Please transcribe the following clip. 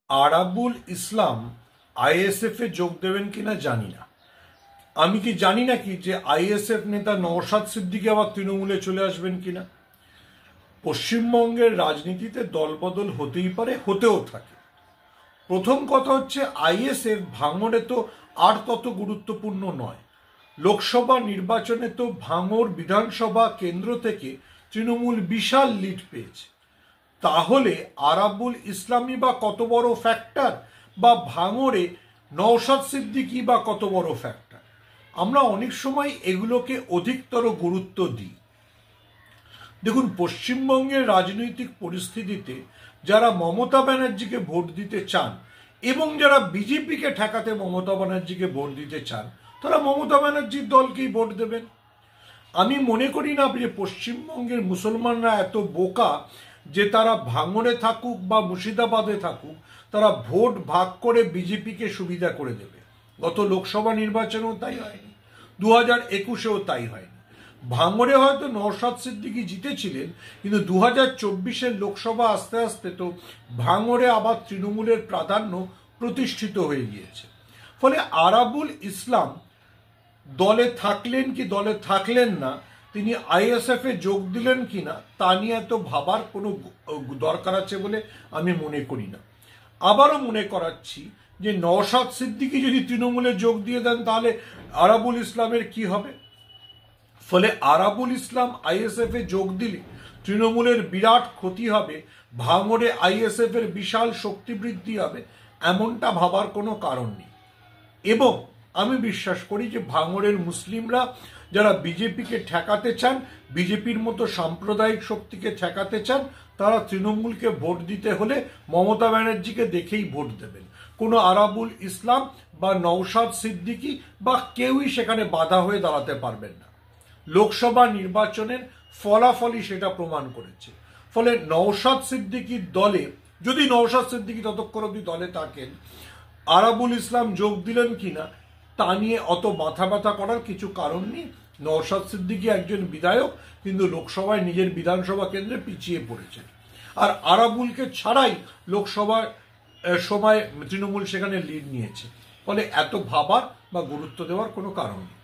আরাবুল ইসলাম ISF এ যোগ দেবেন কিনা জানি না। আমি কি জানি নাকি যে আইএসএফ নেতা নওশাদ সিদ্দিকী আবার তৃণমূলে চলে আসবেন কিনা। পশ্চিমবঙ্গের রাজনীতিতে দলবদল হতেই পারে, হতেও থাকে। প্রথম কথা হচ্ছে আইএসএফ ভাঙড়ে তো আর তত গুরুত্বপূর্ণ নয়। লোকসভা নির্বাচনে তো ভাঙড় বিধানসভা কেন্দ্র থেকে তৃণমূল বিশাল লিড পেয়েছে। তাহলে আরাবুল ইসলামই বা কত বড় ফ্যাক্টর, বা ভাঙড়ে নওশাদ সিদ্দিকী বা কত বড় ফ্যাক্টর। আমরা অনেক সময় এগুলোকে অধিকতর গুরুত্ব দিই। দেখুন, পশ্চিমবঙ্গের রাজনৈতিক পরিস্থিতিতে যারা মমতা ব্যানার্জিকে ভোট দিতে চান এবং যারা বিজেপিকে ঠেকাতে মমতা ব্যানার্জিকে ভোট দিতে চান, তারা মমতা ব্যানার্জির দলকেই ভোট দেবেন। আমি মনে করি না যে পশ্চিমবঙ্গের মুসলমানরা এত বোকা যে তারা ভাঙড়ে থাকুক বা মুর্শিদাবাদে থাকুক, তারা ভোট ভাগ করে বিজেপিকে সুবিধা করে দেবে। গত লোকসভা নির্বাচনেও তাই হয়নি, 2021-এও তাই হয়নি। ভাঙড়ে হয়তো নওশাদ সিদ্দিকী জিতেছিলেন, কিন্তু 2024-এর লোকসভা আস্তে আস্তে তো ভাঙড়ে আবার তৃণমূলের প্রাধান্য প্রতিষ্ঠিত হয়ে গিয়েছে। ফলে আরাবুল ইসলাম দলে থাকলেন কি দলে থাকলেন না, তিনি আইএসএফ এ যোগ দিলেন কিনা, তা নিয়ে এত ভাবার কোনো দরকার আছে বলে আমি মনে করি না। আবারও মনে করাচ্ছি যে নওশাদ সিদ্দিকী যদি তৃণমূলে যোগ দিয়ে দেন, তাহলে আরাবুল ইসলামের কি হবে। ফলে আরাবুল ইসলাম আইএসএফ এ যোগ দিলে তৃণমূলের বিরাট ক্ষতি হবে, ভাঙড়ে আইএসএফ এর বিশাল শক্তি বৃদ্ধি হবে, এমনটা ভাবার কোনো কারণ নেই। এবং আমি বিশ্বাস করি যে ভাঙড়ের মুসলিমরা যারা বিজেপিকে ঠেকাতে চান, বিজেপির মতো সাম্প্রদায়িক শক্তিকে ঠেকাতে চান, তারা তৃণমূলকে ভোট দিতে হলে মমতা ব্যানার্জিকে দেখেই ভোট দেবেন। কোনো আরাবুল ইসলাম বা নওশাদ সিদ্দিকী বা কেউই সেখানে বাধা হয়ে দাঁড়াতে পারবেন না। লোকসভা নির্বাচনের ফলাফলই সেটা প্রমাণ করেছে। ফলে নওশাদ সিদ্দিকীর দলে, যদি নওশাদ সিদ্দিকী ততক্ষণ অবধি দলে থাকেন, আরাবুল ইসলাম যোগ দিলেন কিনা তা নিয়ে অত মাথা ব্যথা করার কিছু কারণ নেই। নওশাদ সিদ্দিকী একজন বিধায়ক, কিন্তু লোকসভায় নিজের বিধানসভা কেন্দ্রে পিছিয়ে পড়েছেন। আর আরাবুলকে ছাড়াই লোকসভার সময় তৃণমূল সেখানে লিড নিয়েছে। ফলে এত ভাবার বা গুরুত্ব দেওয়ার কোনো কারণ নেই।